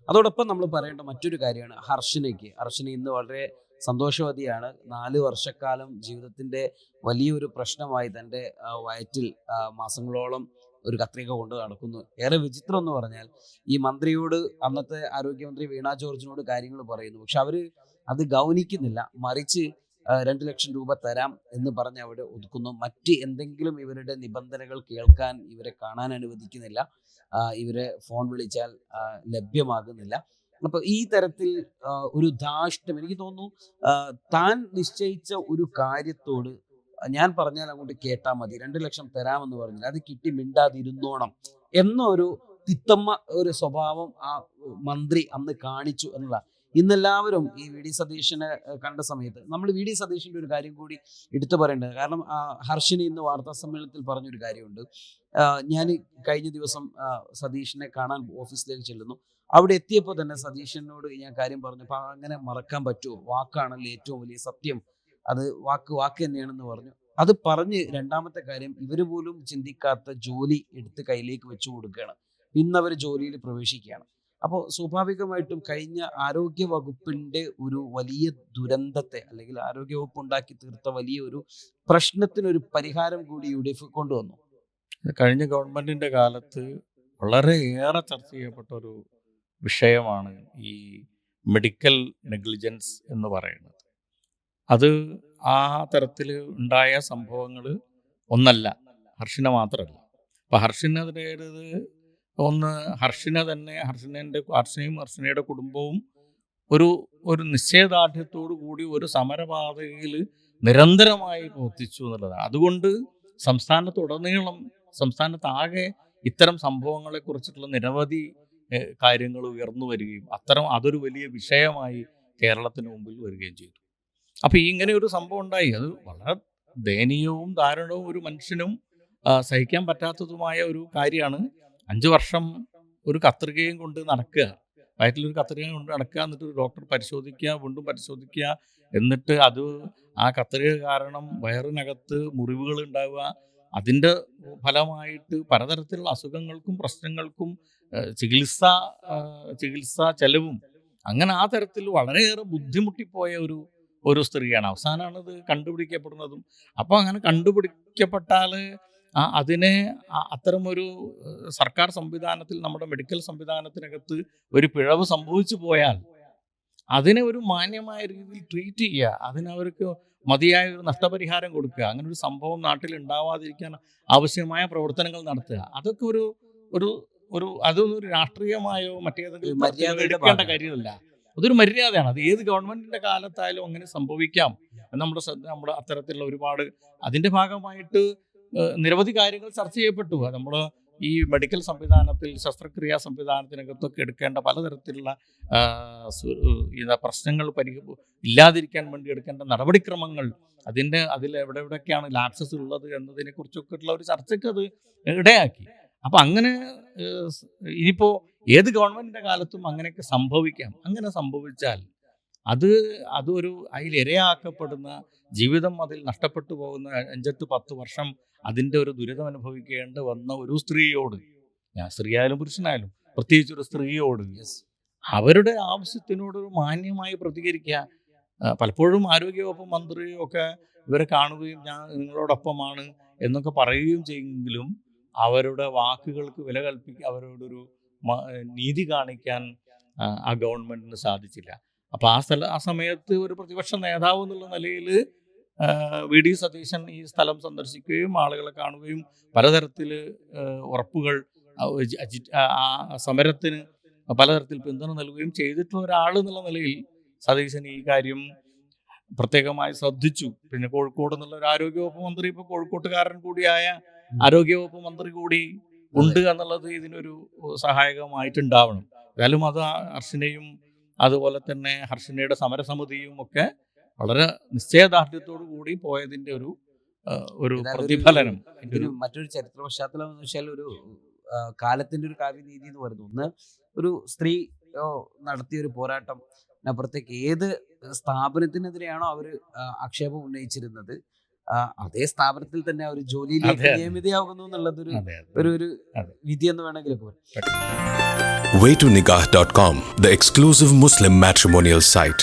അതോടൊപ്പം നമ്മൾ പറയേണ്ട മറ്റൊരു കാര്യമാണ് ഹർഷിന ഇന്ന് വളരെ സന്തോഷവതിയാണ്. 4 വർഷക്കാലം ജീവിതത്തിൻ്റെ വലിയൊരു പ്രശ്നമായി തൻ്റെ വയറ്റിൽ മാസങ്ങളോളം ഒരു കത്രിക കൊണ്ട് നടക്കുന്നു. ഏറെ വിചിത്രം എന്ന് പറഞ്ഞാൽ ഈ മന്ത്രിയോട്, അന്നത്തെ ആരോഗ്യമന്ത്രി വീണ ജോർജിനോട് കാര്യങ്ങൾ പറയുന്നു. പക്ഷെ അവർ അത് ഗൗനിക്കുന്നില്ല. മറിച്ച് 2 ലക്ഷം രൂപ തരാം എന്ന് പറഞ്ഞ് അവിടെ ഒതുക്കുന്നു. മറ്റ് എന്തെങ്കിലും ഇവരുടെ നിബന്ധനകൾ കേൾക്കാൻ ഇവരെ കാണാൻ അനുവദിക്കുന്നില്ല. ഇവരെ ഫോൺ വിളിച്ചാൽ ലഭ്യമാകുന്നില്ല. അപ്പോൾ ഈ തരത്തിൽ ഒരു ധാർഷ്ട്യം എനിക്ക് തോന്നുന്നു. താൻ നിശ്ചയിച്ച ഒരു കാര്യത്തോട് ഞാൻ പറഞ്ഞാൽ അങ്ങോട്ട് കേട്ടാൽ മതി, 2 ലക്ഷം തരാമെന്ന് പറഞ്ഞാൽ അത് കിട്ടി മിണ്ടാതിരുന്നോണം എന്നൊരു തിത്തമ്മ ഒരു സ്വഭാവം ആ മന്ത്രി അന്ന് കാണിച്ചു എന്നുള്ള. ഇന്നെല്ലാവരും ഈ വി ഡി സതീശനെ കണ്ട സമയത്ത് നമ്മൾ വി ഡി സതീശൻ്റെ ഒരു കാര്യം കൂടി എടുത്തു പറയേണ്ടത്. കാരണം ഹർഷിനി ഇന്ന് വാർത്താ സമ്മേളനത്തിൽ പറഞ്ഞൊരു കാര്യമുണ്ട്. ഞാൻ കഴിഞ്ഞ ദിവസം സതീഷിനെ കാണാൻ ഓഫീസിലേക്ക് ചെല്ലുന്നു. അവിടെ എത്തിയപ്പോൾ തന്നെ സതീശനോട് ഞാൻ കാര്യം പറഞ്ഞപ്പോൾ അങ്ങനെ മറക്കാൻ പറ്റുമോ, വാക്കാണല്ലോ ഏറ്റവും വലിയ സത്യം, അത് വാക്ക് തന്നെയാണെന്ന് പറഞ്ഞു. അത് പറഞ്ഞ് രണ്ടാമത്തെ കാര്യം, ഇവർ പോലും ചിന്തിക്കാത്ത ജോലി എടുത്ത് കയ്യിലേക്ക് വെച്ചു കൊടുക്കുകയാണ്. ഇന്നവർ ജോലിയിൽ പ്രവേശിക്കുകയാണ്. അപ്പോൾ സ്വാഭാവികമായിട്ടും കഴിഞ്ഞ ആരോഗ്യ വകുപ്പിൻ്റെ ഒരു വലിയ ദുരന്തത്തെ, അല്ലെങ്കിൽ ആരോഗ്യവകുപ്പ് ഉണ്ടാക്കി തീർത്ത വലിയ ഒരു പ്രശ്നത്തിനൊരു പരിഹാരം കൂടി UDF കൊണ്ടുവന്നു. കഴിഞ്ഞ ഗവൺമെന്റിന്റെ കാലത്ത് വളരെയേറെ ചർച്ച ചെയ്യപ്പെട്ട ഒരു വിഷയമാണ് ഈ മെഡിക്കൽ നെഗ്ലിജൻസ് എന്ന് പറയുന്നത്. അത് ആ തരത്തിൽ ഉണ്ടായ സംഭവങ്ങൾ ഒന്നല്ല, ഹർഷിന മാത്രമല്ല. അപ്പം ഹർഷിനെതിരേത് ഒന്ന്, ഹർഷിനയുടെ കുടുംബവും ഒരു നിശ്ചയദാർഢ്യത്തോടു കൂടി ഒരു സമരപാതയിൽ നിരന്തരമായി പ്രവർത്തിച്ചു എന്നുള്ളതാണ്. അതുകൊണ്ട് സംസ്ഥാനത്താകെ ഇത്തരം സംഭവങ്ങളെ കുറിച്ചിട്ടുള്ള നിരവധി കാര്യങ്ങൾ ഉയർന്നു വരികയും അതൊരു വലിയ വിഷയമായി കേരളത്തിന് മുമ്പിൽ വരികയും ചെയ്തു. അപ്പം ഇങ്ങനെ ഒരു സംഭവം ഉണ്ടായി. അത് വളരെ ദയനീയവും ദാരുണവും ഒരു മനുഷ്യനും സഹിക്കാൻ പറ്റാത്തതുമായ ഒരു കാര്യമാണ്. 5 വർഷം ഒരു കത്രികയും കൊണ്ട് നടക്കുക, വയറ്റിലൊരു കത്രികയും കൊണ്ട് നടക്കുക, എന്നിട്ട് ഒരു ഡോക്ടർ പരിശോധിക്കുക, വീണ്ടും പരിശോധിക്കുക, എന്നിട്ട് ആ കത്രിക കാരണം വയറിനകത്ത് മുറിവുകൾ ഉണ്ടാവുക, അതിൻ്റെ ഫലമായിട്ട് പലതരത്തിലുള്ള അസുഖങ്ങൾക്കും പ്രശ്നങ്ങൾക്കും ചികിത്സാ ചെലവും, അങ്ങനെ ആ തരത്തിൽ വളരെയേറെ ബുദ്ധിമുട്ടിപ്പോയ ഒരു സ്ത്രീയാണ്. അവസാനമാണ് ഇത് കണ്ടുപിടിക്കപ്പെടുന്നതും. അപ്പോൾ അങ്ങനെ കണ്ടുപിടിക്കപ്പെട്ടാൽ അതിനെ അത്തരമൊരു സർക്കാർ സംവിധാനത്തിൽ, നമ്മുടെ മെഡിക്കൽ സംവിധാനത്തിനകത്ത് ഒരു പിഴവ് സംഭവിച്ചു പോയാൽ അതിനെ ഒരു മാന്യമായ രീതിയിൽ ട്രീറ്റ് ചെയ്യുക, അതിനവർക്ക് മതിയായ ഒരു നഷ്ടപരിഹാരം കൊടുക്കുക, അങ്ങനെ ഒരു സംഭവം നാട്ടിൽ ഉണ്ടാവാതിരിക്കാൻ ആവശ്യമായ പ്രവർത്തനങ്ങൾ നടത്തുക. അതൊക്കെ അതൊന്നും ഒരു രാഷ്ട്രീയമായോ മറ്റേതെങ്കിലും എടുക്കേണ്ട കാര്യമല്ല. അതൊരു മര്യാദയാണ്. അത് ഏത് ഗവൺമെന്റിന്റെ കാലത്തായാലും അങ്ങനെ സംഭവിക്കാം. നമ്മുടെ അത്തരത്തിലുള്ള ഒരുപാട് അതിന്റെ ഭാഗമായിട്ട് നിരവധി കാര്യങ്ങൾ ചർച്ച ചെയ്യപ്പെട്ടു. നമ്മൾ ഈ മെഡിക്കൽ സംവിധാനത്തിൽ, ശസ്ത്രക്രിയാ സംവിധാനത്തിനകത്തൊക്കെ എടുക്കേണ്ട പലതരത്തിലുള്ള പ്രശ്നങ്ങൾ ഇല്ലാതിരിക്കാൻ വേണ്ടി എടുക്കേണ്ട നടപടിക്രമങ്ങൾ, അതിൽ എവിടെയൊക്കെയാണ് ലാപ്സസ് ഉള്ളത് എന്നതിനെ കുറിച്ചൊക്കെ ഉള്ള ഒരു ചർച്ചയ്ക്ക് അത് ഇടയാക്കി. അപ്പം അങ്ങനെ ഇനിയിപ്പോൾ ഏത് ഗവൺമെന്റിന്റെ കാലത്തും അങ്ങനെയൊക്കെ സംഭവിക്കാം. അങ്ങനെ സംഭവിച്ചാൽ അതൊരു അതിലിരയാക്കപ്പെടുന്ന ജീവിതം, അതിൽ നഷ്ടപ്പെട്ടു പോകുന്ന 5-10 വർഷം അതിൻ്റെ ഒരു ദുരിതം അനുഭവിക്കേണ്ടി വന്ന ഒരു സ്ത്രീയോട്, സ്ത്രീയായാലും പുരുഷനായാലും പ്രത്യേകിച്ച് ഒരു സ്ത്രീയോട് അവരുടെ ആവശ്യത്തിനോട് മാന്യമായി പ്രതികരിക്കുക. പലപ്പോഴും ആരോഗ്യവകുപ്പ് മന്ത്രിയും ഒക്കെ ഇവരെ കാണുകയും ഞാൻ നിങ്ങളോടൊപ്പമാണ് എന്നൊക്കെ പറയുകയും ചെയ്യുമെങ്കിലും അവരുടെ വാക്കുകൾക്ക് വില കൽപ്പിക്കുക, അവരോടൊരു നീതി കാണിക്കാൻ ആ ഗവൺമെന്റിന് സാധിച്ചില്ല. അപ്പോൾ ആ സമയത്ത് ഒരു പ്രതിപക്ഷ നേതാവ് എന്നുള്ള നിലയിൽ വി ഡി സതീശൻ ഈ സ്ഥലം സന്ദർശിക്കുകയും ആളുകളെ കാണുകയും പലതരത്തിൽ ഉറപ്പുകൾ, ആ സമരത്തിന് പലതരത്തിൽ പിന്തുണ നൽകുകയും ചെയ്തിട്ടുള്ള ഒരാൾ എന്നുള്ള നിലയിൽ സതീശൻ ഈ കാര്യം പ്രത്യേകമായി ശ്രദ്ധിച്ചു. പിന്നെ കോഴിക്കോട് എന്നുള്ള ഒരു ആരോഗ്യവകുപ്പ് മന്ത്രി, ഇപ്പോൾ കോഴിക്കോട്ടുകാരൻ കൂടിയായ ആരോഗ്യവകുപ്പ് മന്ത്രി കൂടി ഉണ്ട് എന്നുള്ളത് ഇതിനൊരു സഹായകമായിട്ടുണ്ടാവണം. ഏതായാലും അത് ഹർഷിനയും അതുപോലെ തന്നെ ഹർഷിനയുടെ സമരസമിതിയും ഒക്കെ വളരെ നിശ്ചയദാർഢ്യത്തോടു കൂടി പോയതിന്റെ ഒരു പ്രതിഫലനം. മറ്റൊരു ചരിത്ര പശ്ചാത്തലം എന്ന് വെച്ചാൽ ഒരു കാലത്തിന്റെ ഒരു കാവ്യനീതി എന്ന് പറയുന്നത്, ഒന്ന് ഒരു സ്ത്രീ നടത്തിയ ഒരു പോരാട്ടം, അപ്പുറത്തേക്ക് ഏത് സ്ഥാപനത്തിനെതിരെയാണോ അവർ ആക്ഷേപം ഉന്നയിച്ചിരുന്നത് അതേ സ്ഥാപനത്തിൽ തന്നെ ഒരു ജോലിയിലേക്ക് അതെ, അതെ. നിയമിതയാകുന്നു എന്നുള്ളതൊരു അതെ അതെ ഒരു അതെ. വിധി എന്ന് വേണമെങ്കിൽ പറയാം. waytonikah.com, the exclusive Muslim matrimonial site.